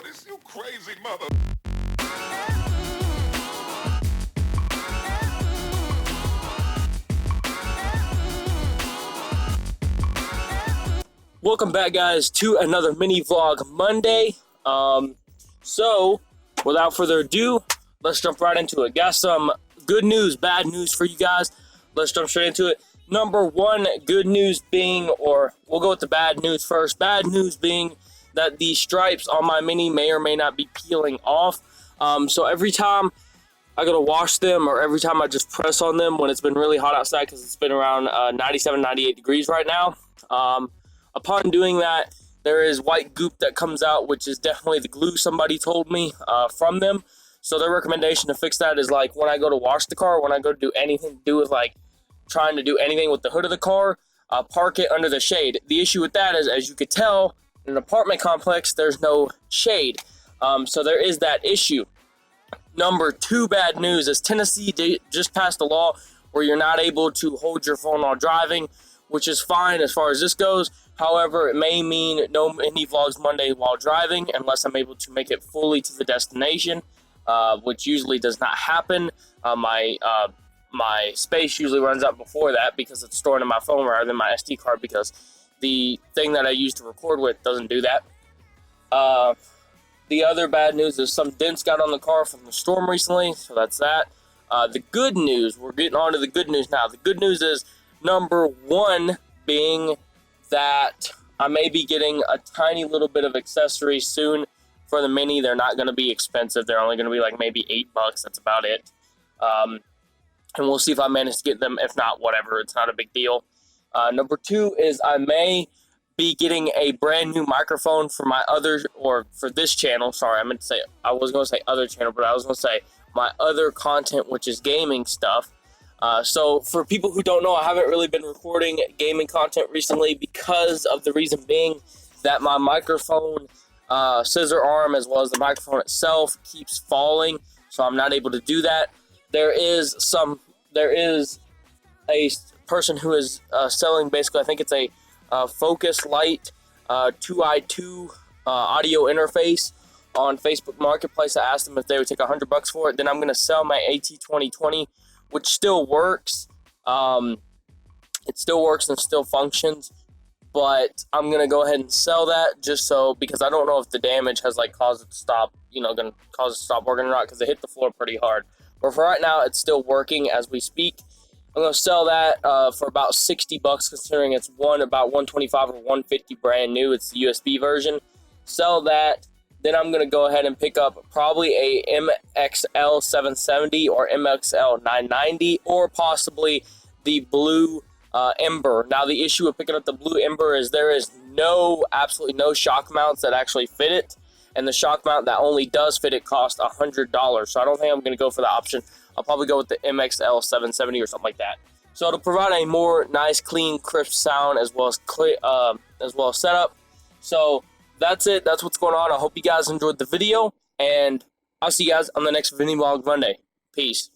this you crazy mother. Welcome back, guys, to another mini vlog Monday. So without further ado, let's jump right into it. Got some good news, bad news for you guys. Let's jump straight into it. Number one, good news being, or we'll go with the bad news first. Bad news being that the stripes on my Mini may or may not be peeling off. So every time I go to wash them, or every time I just press on them when it's been really hot outside, because it's been around 97, 98 degrees right now. Upon doing that, there is white goop that comes out, which is definitely the glue, somebody told me, from them. So their recommendation to fix that is, like, when I go to wash the car, when I go to do anything to do with, like, trying to do anything with the hood of the car, park it under the shade. The issue with that is, as you could tell, in an apartment complex, there's no shade. So there is that issue. Number two bad news is Tennessee just passed a law where you're not able to hold your phone while driving, which is fine as far as this goes. However, it may mean no mini vlogs Monday while driving unless I'm able to make it fully to the destination, which usually does not happen. My space usually runs out before that because it's stored in my phone rather than my SD card, because the thing that I use to record with doesn't do that. The other bad news is some dents got on the car from the storm recently, so that's that. The good news, we're getting on to the good news now. The good news is, number one being that I may be getting a tiny little bit of accessories soon for the Mini. They're not going to be expensive. They're only going to be like maybe $8. That's about it. And we'll see if I manage to get them. If not, whatever. It's not a big deal. Number two is I may be getting a brand new microphone for my other, or for this channel. Sorry, I was going to say other channel, but I was going to say my other content, which is gaming stuff. So for people who don't know, I haven't really been recording gaming content recently because of the reason being that my microphone scissor arm, as well as the microphone itself, keeps falling, so I'm not able to do that. There is a person who is selling, basically, I think it's a Focus Lite 2i2 audio interface on Facebook Marketplace. I asked them if they would take $100 for it. Then I'm going to sell my AT2020, which still works. It still works and still functions, but I'm gonna go ahead and sell that just so, because I don't know if the damage has like caused it to stop, gonna cause it to stop working or not, because it hit the floor pretty hard. But for right now, it's still working as we speak. I'm gonna sell that for about $60, considering it's about $125 or $150 brand new. It's the USB version. Sell that. Then I'm going to go ahead and pick up probably a MXL 770 or MXL 990, or possibly the blue Ember. Now, the issue with picking up the blue Ember is there is absolutely no shock mounts that actually fit it, and the shock mount that only does fit it costs $100. So I don't think I'm going to go for the option. I'll probably go with the MXL 770 or something like that. So it'll provide a more nice, clean, crisp sound as well as setup. So that's it. That's what's going on. I hope you guys enjoyed the video, and I'll see you guys on the next Mini Vlog Monday. Peace.